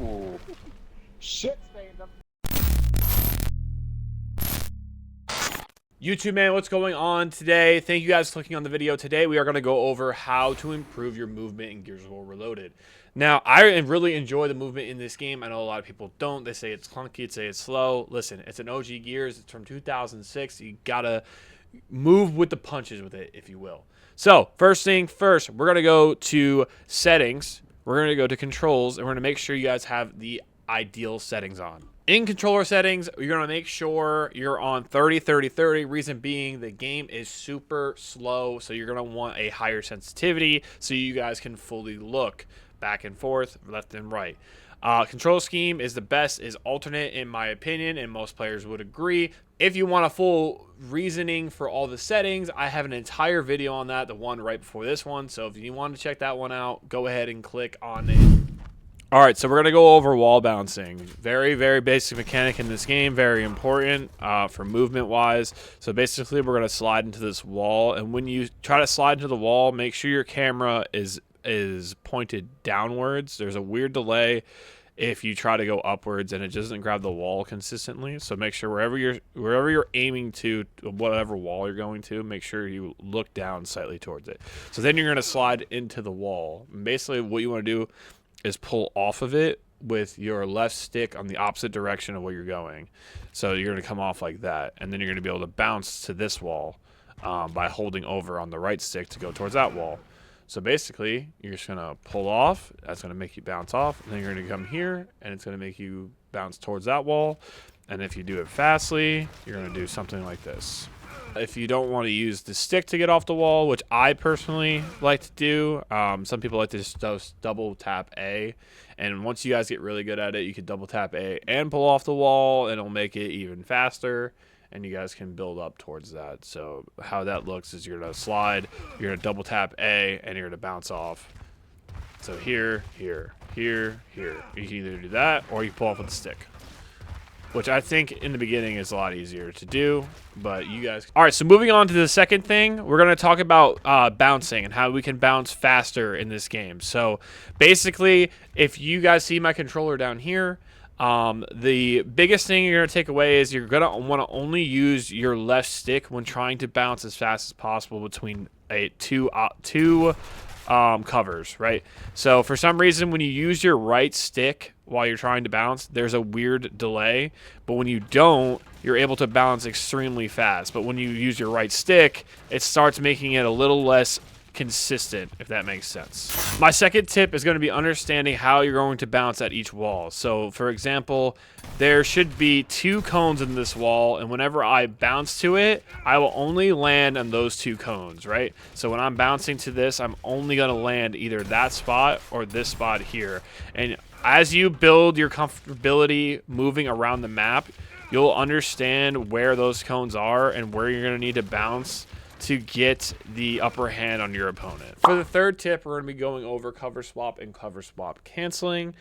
Ooh. Shit stained them. YouTube man, what's going on today? Thank you guys for clicking on the video. Today we are going to go over how to improve your movement in Gears of War Reloaded. Now, I really enjoy the movement in this game. I know a lot of people don't. They say it's clunky, they say it's slow. Listen, it's an OG Gears. It's from 2006. You got to move with the punches with it, if you will. So, first thing first, we're going to go to settings. We're going to go to controls, and we're going to make sure you guys have the ideal settings on. In controller settings, you're going to make sure you're on 30, 30, 30. Reason being, the game is super slow, so you're going to want a higher sensitivity so you guys can fully look back and forth, left and right. Control scheme is the best, is alternate in my opinion, and most players would agree. If you want a full reasoning for all the settings, I have an entire video on that, the one right before this one. So if you want to check that one out, go ahead and click on it. All right, so we're going to go over wall bouncing. Very, very basic mechanic in this game. Very important for movement-wise. So basically, we're going to slide into this wall. And when you try to slide into the wall, make sure your camera is pointed downwards. There's a weird delay if you try to go upwards, and it doesn't grab the wall consistently. So make sure wherever you're aiming to, whatever wall you're going to, make sure you look down slightly towards it. So then you're going to slide into the wall. And basically, what you want to do is pull off of it with your left stick on the opposite direction of where you're going. So you're going to come off like that, and then you're going to be able to bounce to this wall by holding over on the right stick to go towards that wall. So basically, you're just going to pull off. That's going to make you bounce off. And then you're going to come here, and it's going to make you bounce towards that wall. And if you do it fastly, you're going to do something like this. If you don't want to use the stick to get off the wall, which I personally like to do, some people like to just double tap A, and once you guys get really good at it, you can double tap A and pull off the wall, and it'll make it even faster, and you guys can build up towards that. So how that looks is you're going to slide, you're going to double tap A, and you're going to bounce off. So here, here, here, here. You can either do that, or you pull off with the stick, which I think in the beginning is a lot easier to do, but you guys... All right, so moving on to the second thing, we're going to talk about bouncing and how we can bounce faster in this game. So basically, if you guys see my controller down here, the biggest thing you're going to take away is you're going to want to only use your left stick when trying to bounce as fast as possible between two covers, right? So for some reason, when you use your right stick while you're trying to bounce, there's a weird delay, but when you don't, you're able to bounce extremely fast. But when you use your right stick, it starts making it a little less consistent, if that makes sense. My second tip is going to be understanding how you're going to bounce at each wall. So for example, there should be 2 cones in this wall, and whenever I bounce to it, I will only land on those 2 cones, right? So when I'm bouncing to this, I'm only going to land either that spot or this spot here. And as you build your comfortability moving around the map, you'll understand where those cones are and where you're going to need to bounce to get the upper hand on your opponent. For the third tip, we're going to be going over cover swap and cover swap canceling.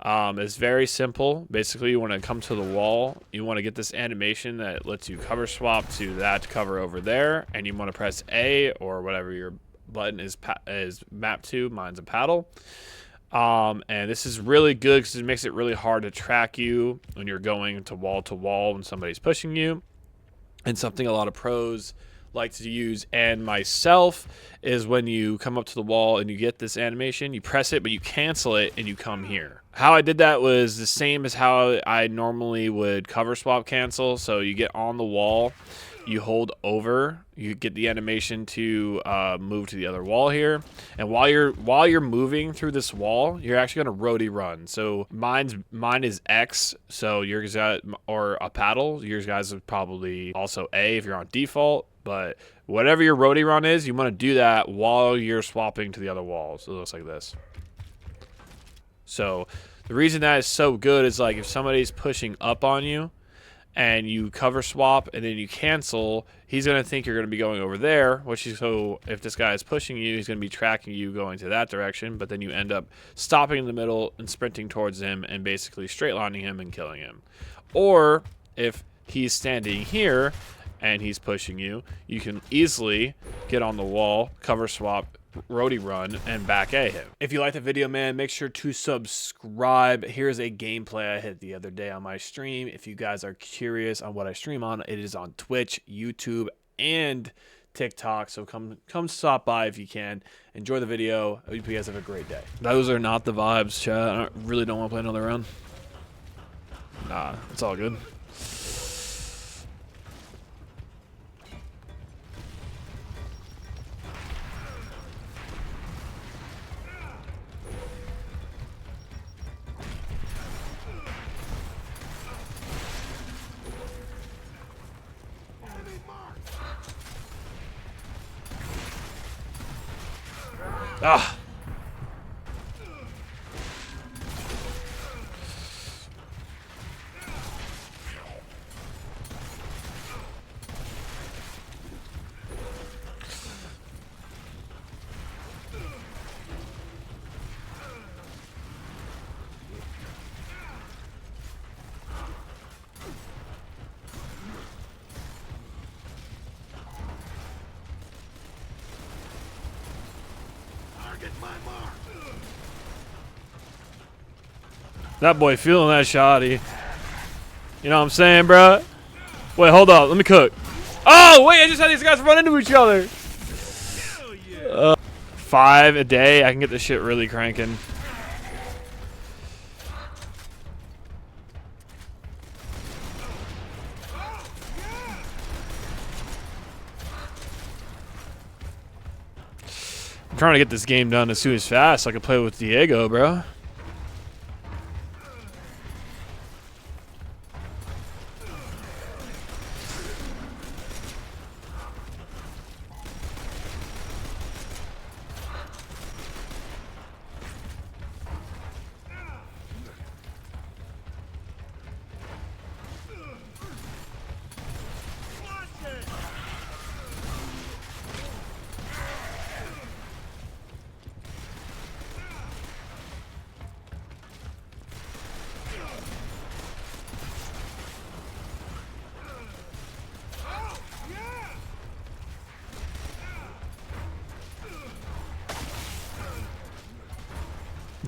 It's very simple. Basically, you want to come to the wall. You want to get this animation that lets you cover swap to that cover over there, and you want to press A or whatever your button is mapped to. Mine's a paddle. And this is really good because it makes it really hard to track you when you're going to wall when somebody's pushing you. And something a lot of pros like to use, and myself, is when you come up to the wall and you get this animation, you press it, but you cancel it and you come here. How I did that was the same as how I normally would cover swap cancel. So you get on the wall, you hold over, you get the animation to move to the other wall here, and while you're moving through this wall, you're actually going to roadie run. So mine is X, so yours got, or a paddle. Yours guys is probably also A if you're on default. But whatever your roadie run is, you want to do that while you're swapping to the other wall. So it looks like this. So the reason that is so good is, like, if somebody's pushing up on you and you cover swap and then you cancel, he's going to think you're going to be going over there, which is, so if this guy is pushing you, he's going to be tracking you going to that direction, but then you end up stopping in the middle and sprinting towards him and basically straight lining him and killing him. Or if he's standing here and he's pushing you, you can easily get on the wall, cover swap, roadie run and back at him. If you like the video, man, make sure to subscribe. Here's a gameplay I hit the other day on my stream. If you guys are curious on what I stream on, it is on Twitch, YouTube, and TikTok. So come stop by if you can. Enjoy the video. I hope you guys have a great day. Those are not the vibes, chat. I really don't want to play another round. Nah, it's all good. Ah. That boy feeling that shoddy. You know what I'm saying, bro? Wait, hold up. Let me cook. Oh, wait. I just had these guys run into each other. 5 a day. I can get this shit really cranking. I'm trying to get this game done as soon as fast so I can play with Diego, bro.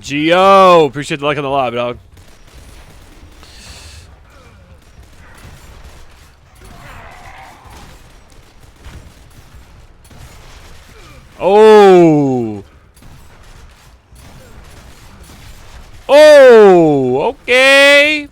Gio, appreciate the like on the live, dog. Oh. Oh, okay.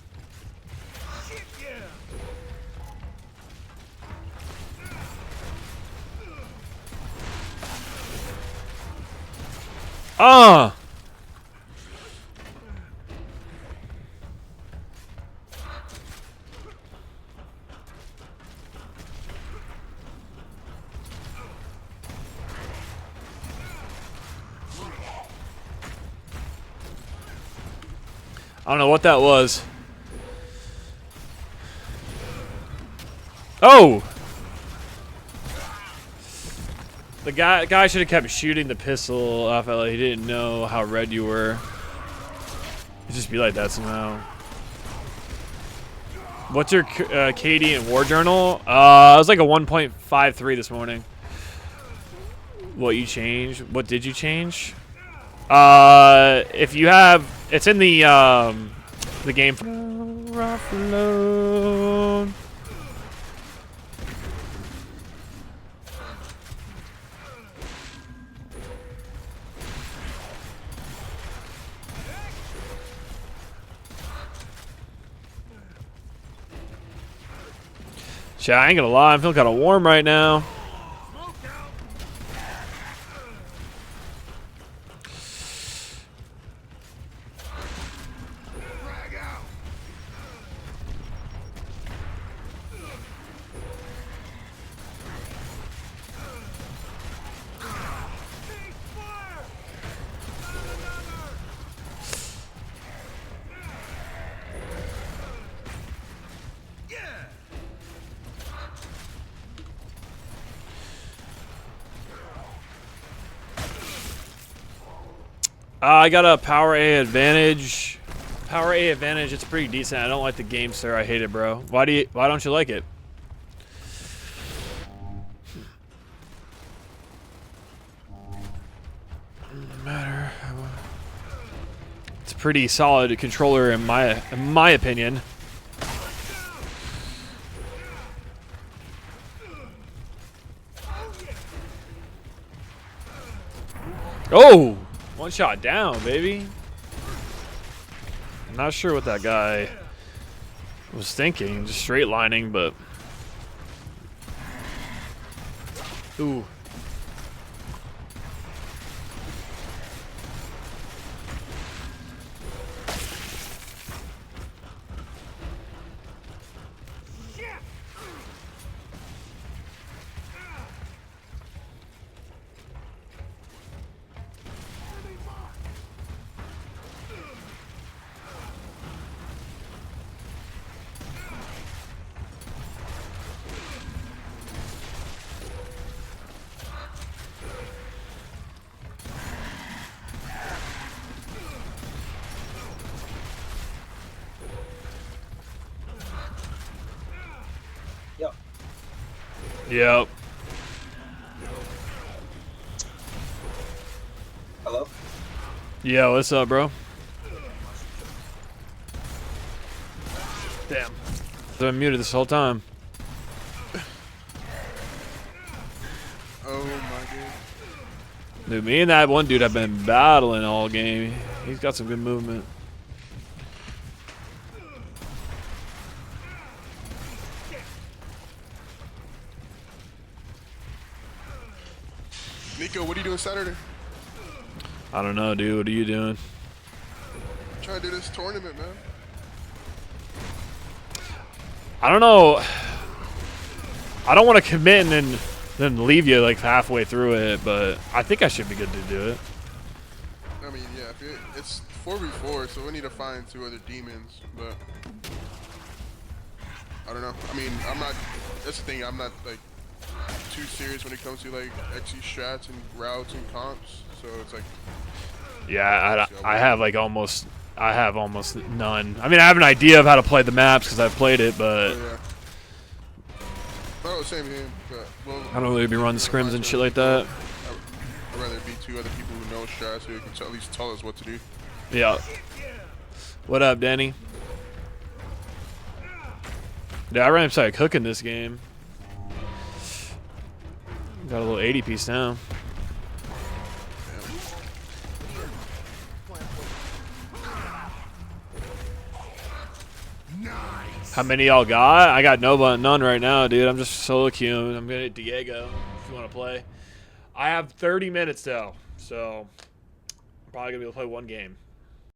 I don't know what that was. Oh! The guy should have kept shooting the pistol. I felt like he didn't know how red you were. It'd just be like that somehow. What's your KD and War Journal? It was like a 1.53 this morning. What you changed? What did you change? If you have, it's in the game. Chat, I ain't gonna lie, I'm feeling kind of warm right now. I got a Power A advantage. Power A advantage, it's pretty decent. I don't like the game, sir. I hate it, bro. Why don't you like it? No matter. It's a pretty solid controller in my opinion. Oh, one shot down, baby. I'm not sure what that guy was thinking, just straight lining, but ooh. Yep. Yep. Hello? Yeah, what's up, bro? Damn. I've been muted this whole time. Oh my god. Dude, me and that one dude have been battling all game. He's got some good movement. Nico, what are you doing Saturday? I don't know, dude. What are you doing? Trying to do this tournament, man. I don't know. I don't want to commit and then leave you like halfway through it, but I think I should be good to do it. I mean, yeah, it's 4v4, so we need to find 2 other demons, but I don't know. I mean, I'm not, that's the thing, I'm not like too serious when it comes to like XE strats and routes and comps, so it's like, Yeah, I have almost none. I mean, I have an idea of how to play the maps because I've played it, but yeah. Oh, same here, but well, I don't really be running scrims and shit like that. I'd rather be 2 other people who know strats who can at least tell us what to do. Yeah. What up, Danny? Yeah, I ran started cooking this game. Got a little 80 piece now. How many y'all got? I got none right now, dude. I'm just solo queuing. I'm gonna hit Diego if you want to play. I have 30 minutes though, so I'm probably gonna be able to play one game.